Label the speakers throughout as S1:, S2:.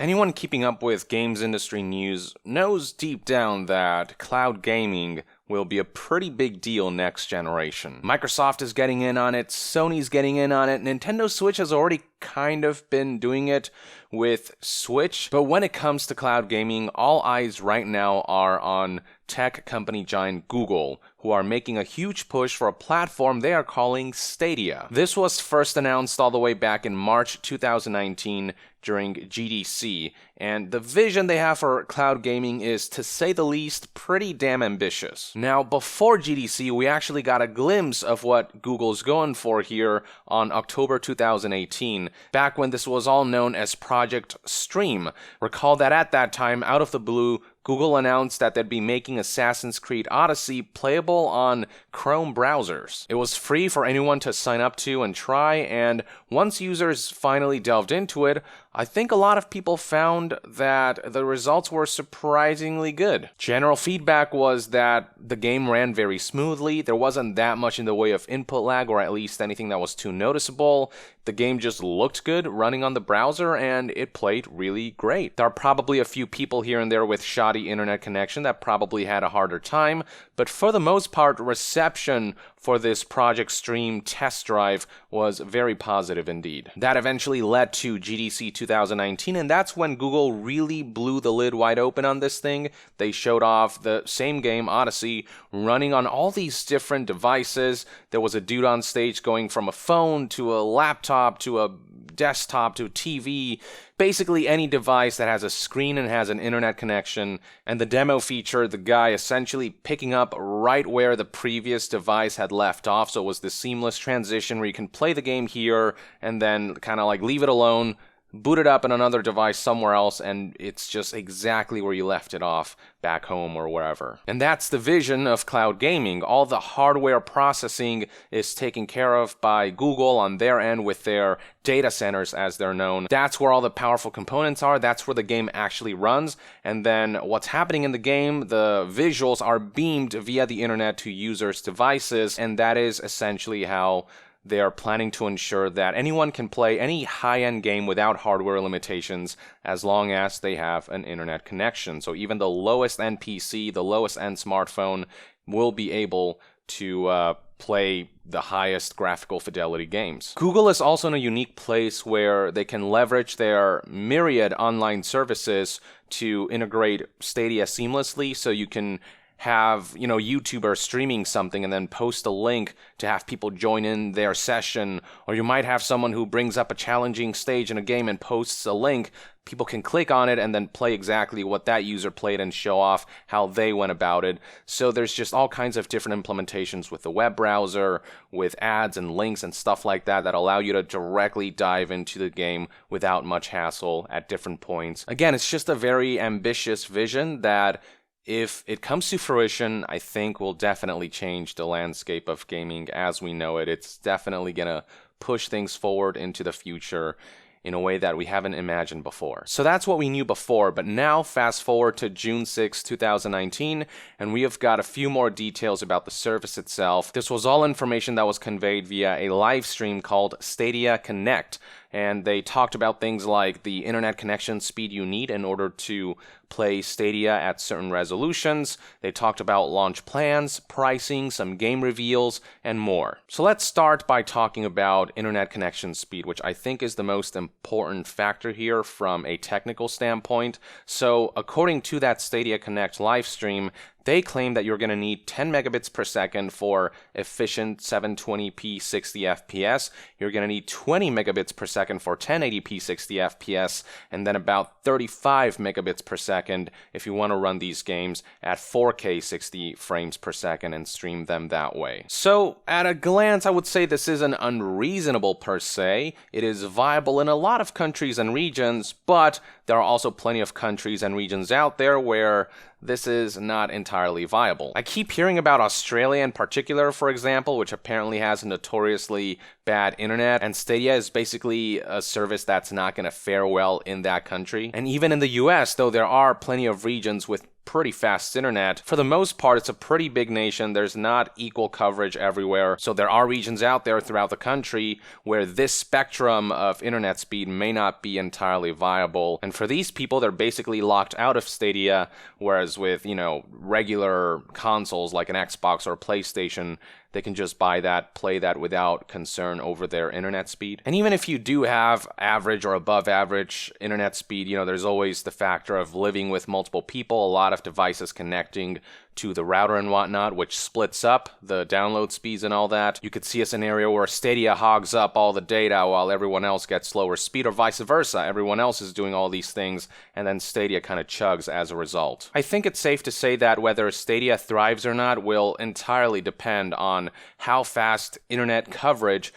S1: Anyone keeping up with games industry news knows deep down that cloud gaming will be a pretty big deal next generation. Microsoft is getting in on it, Sony's getting in on it, Nintendo Switch has already kind of been doing it with Switch, but when it comes to cloud gaming, all eyes right now are on tech company giant Google, who are making a huge push for a platform they are calling Stadia. This was first announced all the way back in March 2019 during GDC, and the vision they have for cloud gaming is, to say the least, pretty damn ambitious. Now, before GDC, we actually got a glimpse of what Google's going for here on October 2018, back when this was all known as Project Stream. Recall that at that time, out of the blue, Google announced that they'd be making Assassin's Creed Odyssey playable on Chrome browsers. It was free for anyone to sign up to and try, and once users finally delved into it, I think a lot of people found that the results were surprisingly good. General feedback was that the game ran very smoothly, there wasn't that much in the way of input lag, or at least anything that was too noticeable. The game just looked good running on the browser, and it played really great. There are probably a few people here and there with shoddy internet connection that probably had a harder time, but for the most part, reception for this Project Stream test drive was very positive indeed. That eventually led to GDC 2019, and that's when Google really blew the lid wide open on this thing. They showed off the same game, Odyssey, running on all these different devices. There was a dude on stage going from a phone to a laptop to a desktop to a TV, basically any device that has a screen and has an internet connection, and the demo featured the guy essentially picking up right where the previous device had left off, so it was this seamless transition where you can play the game here and then kind of like leave it alone, boot it up in another device somewhere else, and it's just exactly where you left it off back home or wherever. And that's the vision of cloud gaming. All the hardware processing is taken care of by Google on their end with their data centers, as they're known. That's where all the powerful components are, that's where the game actually runs, and then what's happening in the game, the visuals are beamed via the internet to users' devices, and that is essentially how they are planning to ensure that anyone can play any high-end game without hardware limitations as long as they have an internet connection. So even the lowest-end PC, the lowest-end smartphone will be able to play the highest graphical fidelity games. Google is also in a unique place where they can leverage their myriad online services to integrate Stadia seamlessly, so you can have, YouTubers streaming something and then post a link to have people join in their session, or you might have someone who brings up a challenging stage in a game and posts a link. People can click on it and then play exactly what that user played and show off how they went about it. So there's just all kinds of different implementations with the web browser, with ads and links and stuff like that that allow you to directly dive into the game without much hassle at different points. Again, it's just a very ambitious vision that, if it comes to fruition, I think will definitely change the landscape of gaming as we know it. It's definitely gonna push things forward into the future in a way that we haven't imagined before. So that's what we knew before, but now fast forward to June 6, 2019, and we have got a few more details about the service itself. This was all information that was conveyed via a live stream called Stadia Connect, and they talked about things like the internet connection speed you need in order to play Stadia at certain resolutions. They talked about launch plans, pricing, some game reveals, and more. So let's start by talking about internet connection speed, which I think is the most important factor here from a technical standpoint. So according to that Stadia Connect live stream, they claim that you're going to need 10 megabits per second for efficient 720p 60 FPS. You're going to need 20 megabits per second for 1080p 60 FPS, and then about 35 megabits per second if you want to run these games at 4K 60 frames per second and stream them that way. So at a glance, I would say this isn't unreasonable per se. It is viable in a lot of countries and regions, but there are also plenty of countries and regions out there where this is not entirely viable. I keep hearing about Australia in particular, for example, which apparently has a notoriously bad internet, and Stadia is basically a service that's not going to fare well in that country. And even in the US, though there are plenty of regions with pretty fast internet. For the most part, it's a pretty big nation. There's not equal coverage everywhere. So there are regions out there throughout the country where this spectrum of internet speed may not be entirely viable. And for these people, they're basically locked out of Stadia, whereas with, regular consoles like an Xbox or a PlayStation, they can just buy that, play that without concern over their internet speed. And even if you do have average or above average internet speed, there's always the factor of living with multiple people, a lot of devices connecting to the router and whatnot, which splits up the download speeds and all that. You could see a scenario where Stadia hogs up all the data while everyone else gets slower speed, or vice versa. Everyone else is doing all these things, and then Stadia kind of chugs as a result. I think it's safe to say that whether Stadia thrives or not will entirely depend on how fast internet coverage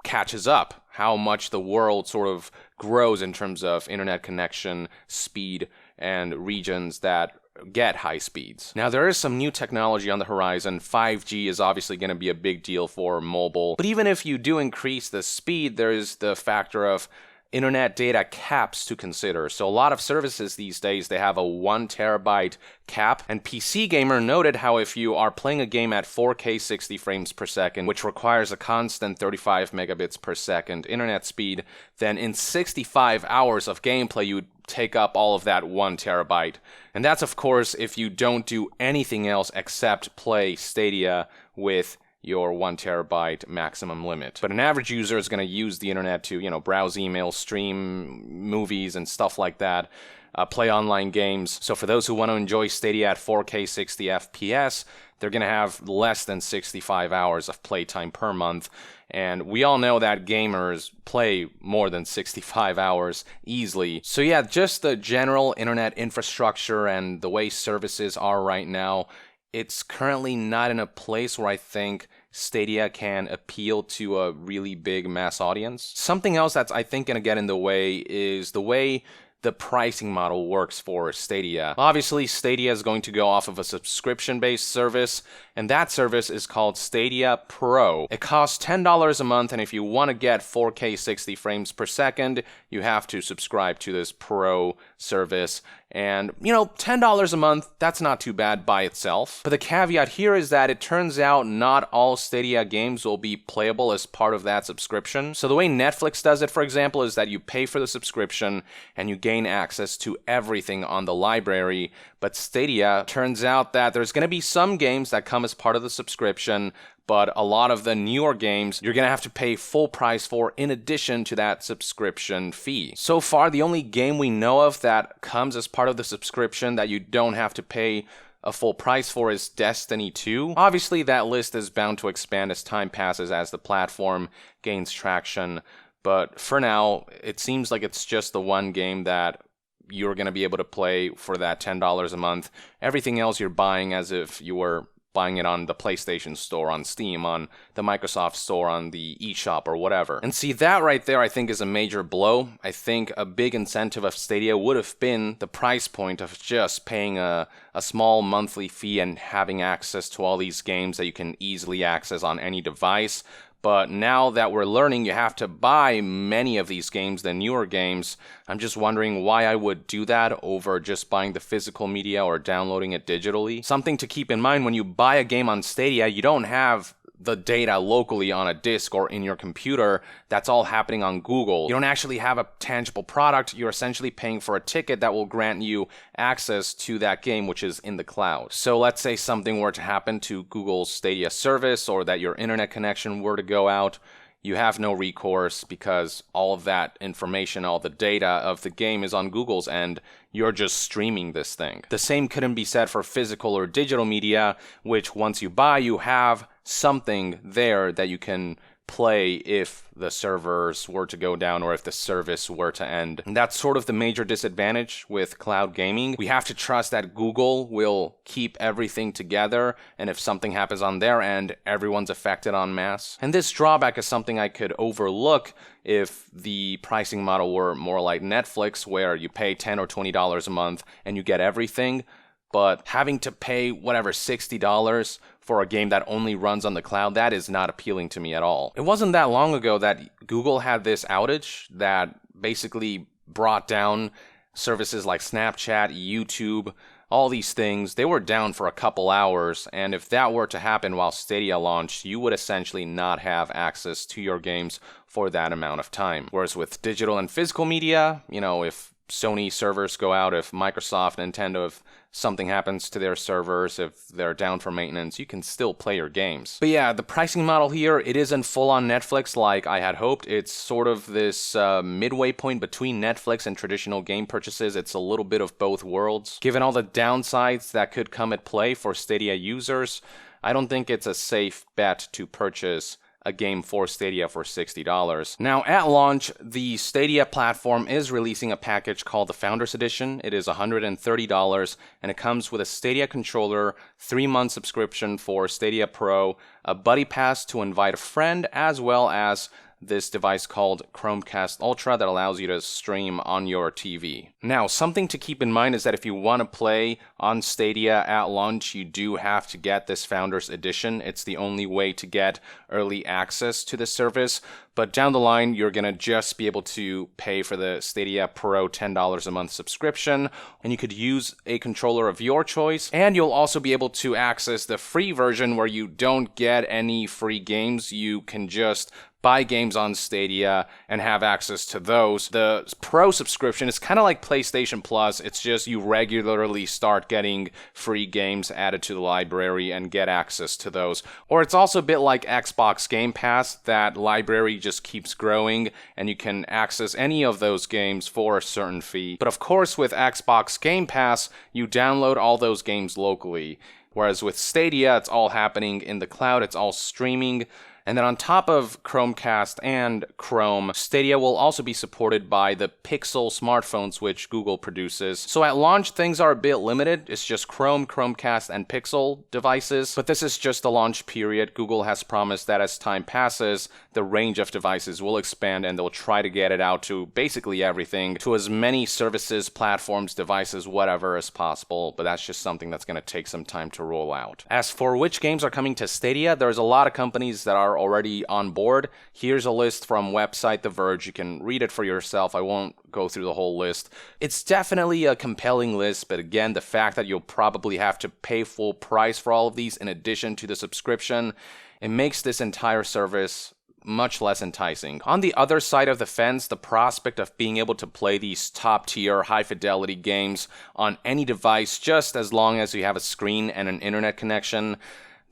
S1: catches up, how much the world sort of grows in terms of internet connection, speed, and regions that get high speeds. Now, there is some new technology on the horizon. 5G is obviously going to be a big deal for mobile. But even if you do increase the speed, there is the factor of internet data caps to consider. So a lot of services these days, they have a 1 terabyte cap. And PC Gamer noted how if you are playing a game at 4K 60 frames per second, which requires a constant 35 megabits per second internet speed, then in 65 hours of gameplay, you would take up all of that 1 terabyte. And that's, of course, if you don't do anything else except play Stadia with your 1 terabyte maximum limit. But an average user is going to use the internet to, browse email, stream movies and stuff like that, play online games. So for those who want to enjoy Stadia at 4K 60 FPS, they're going to have less than 65 hours of playtime per month. And we all know that gamers play more than 65 hours easily. So yeah, just the general internet infrastructure and the way services are right now, it's currently not in a place where I think Stadia can appeal to a really big mass audience. Something else that's, I think, going to get in the way is the way the pricing model works for Stadia. Obviously, Stadia is going to go off of a subscription-based service, and that service is called Stadia Pro. It costs $10 a month, and if you want to get 4K 60 frames per second, you have to subscribe to this Pro service. And, $10 a month, that's not too bad by itself. But the caveat here is that it turns out not all Stadia games will be playable as part of that subscription. So the way Netflix does it, for example, is that you pay for the subscription and you gain access to everything on the library. But Stadia, turns out that there's going to be some games that come as part of the subscription, but a lot of the newer games you're going to have to pay full price for in addition to that subscription fee. So far, the only game we know of that comes as part of the subscription that you don't have to pay a full price for is Destiny 2. Obviously, that list is bound to expand as time passes as the platform gains traction, but for now, it seems like it's just the one game that you're going to be able to play for that $10 a month. Everything else you're buying as if you were buying it on the PlayStation Store, on Steam, on the Microsoft Store, on the eShop, or whatever. And see, that right there, I think, is a major blow. I think a big incentive of Stadia would have been the price point of just paying a small monthly fee and having access to all these games that you can easily access on any device. But now that we're learning you have to buy many of these games, the newer games, I'm just wondering why I would do that over just buying the physical media or downloading it digitally. Something to keep in mind, when you buy a game on Stadia, you don't have the data locally on a disk or in your computer. That's all happening on Google. You don't actually have a tangible product. You're essentially paying for a ticket that will grant you access to that game, which is in the cloud. So let's say something were to happen to Google's Stadia service, or that your internet connection were to go out. You have no recourse because all of that information, all the data of the game is on Google's end. You're just streaming this thing. The same couldn't be said for physical or digital media, which once you buy, you have something there that you can play if the servers were to go down or if the service were to end. And that's sort of the major disadvantage with cloud gaming. We have to trust that Google will keep everything together, and if something happens on their end, everyone's affected en masse. And this drawback is something I could overlook if the pricing model were more like Netflix, where you pay $10 or $20 a month and you get everything. But having to pay whatever $60 for a game that only runs on the cloud, that is not appealing to me at all. It wasn't that long ago that Google had this outage that basically brought down services like Snapchat, YouTube, all these things, they were down for a couple hours, and if that were to happen while Stadia launched, you would essentially not have access to your games for that amount of time. Whereas with digital and physical media, if Sony servers go out, if Microsoft, Nintendo, if something happens to their servers, if they're down for maintenance, you can still play your games. But yeah, the pricing model here, it isn't full on Netflix like I had hoped. It's sort of this midway point between Netflix and traditional game purchases. It's a little bit of both worlds. Given all the downsides that could come at play for Stadia users, I don't think it's a safe bet to purchase a game for Stadia for $60. Now, at launch, the Stadia platform is releasing a package called the Founders Edition. It is $130, and it comes with a Stadia controller, 3-month subscription for Stadia Pro, a buddy pass to invite a friend, as well as this device called Chromecast Ultra that allows you to stream on your TV. Now, something to keep in mind is that if you want to play on Stadia at launch, you do have to get this Founders Edition. It's the only way to get early access to the service, but down the line, you're going to just be able to pay for the Stadia Pro $10 a month subscription, and you could use a controller of your choice, and you'll also be able to access the free version where you don't get any free games. You can just buy games on Stadia and have access to those. The Pro subscription is kind of like PlayStation Plus. It's just you regularly start getting free games added to the library and get access to those. Or it's also a bit like Xbox Game Pass. That library just keeps growing and you can access any of those games for a certain fee. But of course, with Xbox Game Pass, you download all those games locally. Whereas with Stadia, it's all happening in the cloud. It's all streaming. And then on top of Chromecast and Chrome, Stadia will also be supported by the Pixel smartphones, which Google produces. So at launch, things are a bit limited. It's just Chrome, Chromecast, and Pixel devices. But this is just the launch period. Google has promised that as time passes, the range of devices will expand and they'll try to get it out to basically everything, to as many services, platforms, devices, whatever as possible. But that's just something that's going to take some time to roll out. As for which games are coming to Stadia, there's a lot of companies that are already on board. Here's a list from website The Verge. You can read it for yourself. I won't go through the whole list. It's definitely a compelling list, but again, the fact that you'll probably have to pay full price for all of these in addition to the subscription, it makes this entire service much less enticing. On the other side of the fence, the prospect of being able to play these top-tier, high-fidelity games on any device just as long as you have a screen and an internet connection,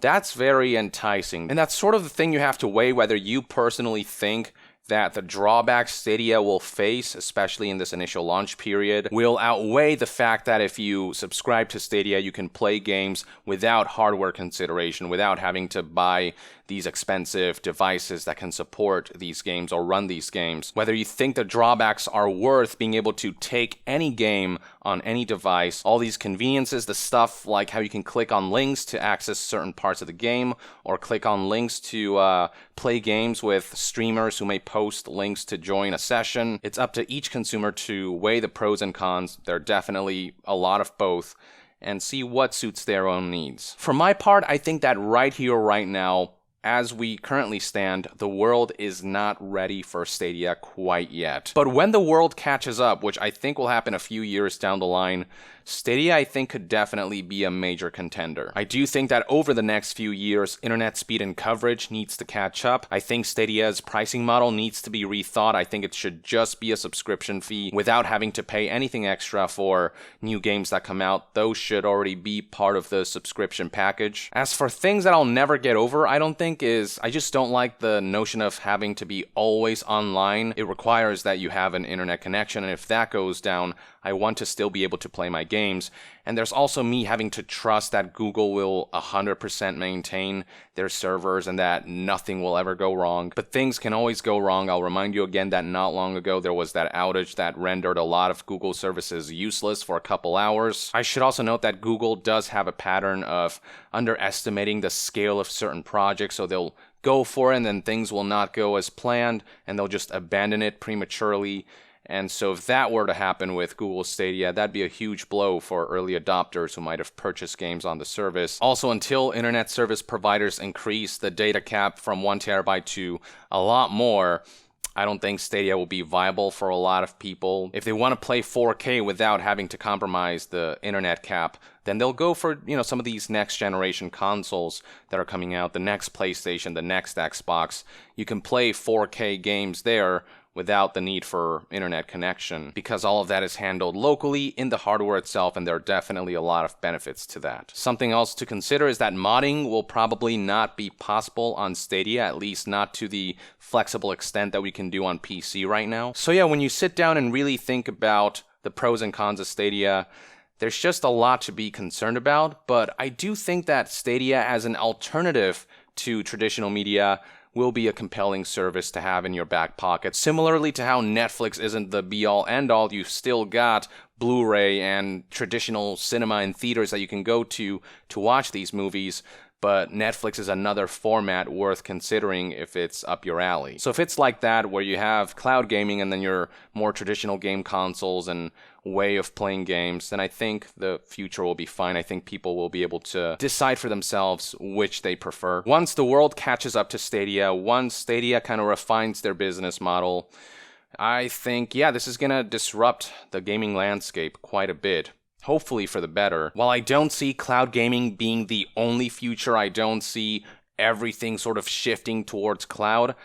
S1: that's very enticing. And that's sort of the thing you have to weigh, whether you personally think that the drawbacks Stadia will face, especially in this initial launch period, will outweigh the fact that if you subscribe to Stadia, you can play games without hardware consideration, without having to buy these expensive devices that can support these games or run these games. Whether you think the drawbacks are worth being able to take any game on any device, all these conveniences, the stuff like how you can click on links to access certain parts of the game, or click on links to play games with streamers who may post links to join a session. It's up to each consumer to weigh the pros and cons. There are definitely a lot of both, and see what suits their own needs. For my part, I think that right here, right now, as we currently stand, the world is not ready for Stadia quite yet. But when the world catches up, which I think will happen a few years down the line, Stadia, I think, could definitely be a major contender. I do think that over the next few years, internet speed and coverage needs to catch up. I think Stadia's pricing model needs to be rethought. I think it should just be a subscription fee without having to pay anything extra for new games that come out. Those should already be part of the subscription package. As for things that I'll never get over, I just don't like the notion of having to be always online. It requires that you have an internet connection, and if that goes down, I want to still be able to play my games. And there's also me having to trust that Google will 100% maintain their servers and that nothing will ever go wrong. But things can always go wrong. I'll remind you again that not long ago there was that outage that rendered a lot of Google services useless for a couple hours. I should also note that Google does have a pattern of underestimating the scale of certain projects, so they'll go for it and then things will not go as planned and they'll just abandon it prematurely. And so if that were to happen with Google Stadia, that'd be a huge blow for early adopters who might have purchased games on the service. Also, until internet service providers increase the data cap from 1 terabyte to a lot more, I don't think Stadia will be viable for a lot of people. If they want to play 4K without having to compromise the internet cap, then they'll go for, some of these next generation consoles that are coming out, the next PlayStation, the next Xbox. You can play 4K games there without the need for internet connection, because all of that is handled locally in the hardware itself, and there are definitely a lot of benefits to that. Something else to consider is that modding will probably not be possible on Stadia, at least not to the flexible extent that we can do on PC right now. So yeah, when you sit down and really think about the pros and cons of Stadia, there's just a lot to be concerned about, but I do think that Stadia as an alternative to traditional media will be a compelling service to have in your back pocket. Similarly to how Netflix isn't the be-all, end-all, you've still got Blu-ray and traditional cinema and theaters that you can go to watch these movies, but Netflix is another format worth considering if it's up your alley. So if it's like that, where you have cloud gaming and then your more traditional game consoles and way of playing games, then I think the future will be fine. I think people will be able to decide for themselves which they prefer. Once the world catches up to Stadia, once Stadia kind of refines their business model, I think, yeah, this is going to disrupt the gaming landscape quite a bit. Hopefully for the better. While I don't see cloud gaming being the only future, I don't see everything sort of shifting towards cloud,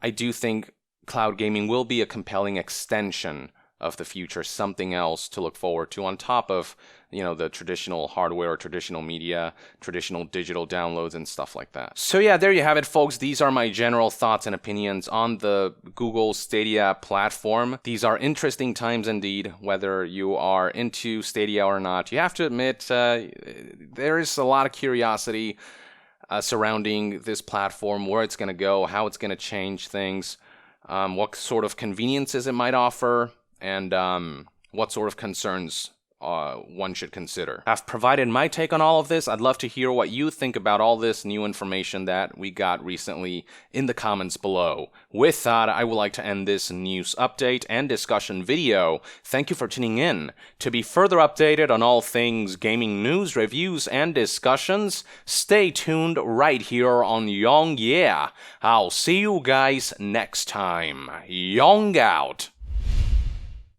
S1: I do think cloud gaming will be a compelling extension of the future, something else to look forward to on top of, the traditional hardware, traditional media, traditional digital downloads and stuff like that. So yeah, there you have it, folks. These are my general thoughts and opinions on the Google Stadia platform. These are interesting times indeed, whether you are into Stadia or not. You have to admit, there is a lot of curiosity surrounding this platform, where it's going to go, how it's going to change things, what sort of conveniences it might offer, and what sort of concerns one should consider. I've provided my take on all of this. I'd love to hear what you think about all this new information that we got recently in the comments below. With that, I would like to end this news update and discussion video. Thank you for tuning in. To be further updated on all things gaming news, reviews, and discussions, stay tuned right here on Yong Yeah. I'll see you guys next time. Yong out!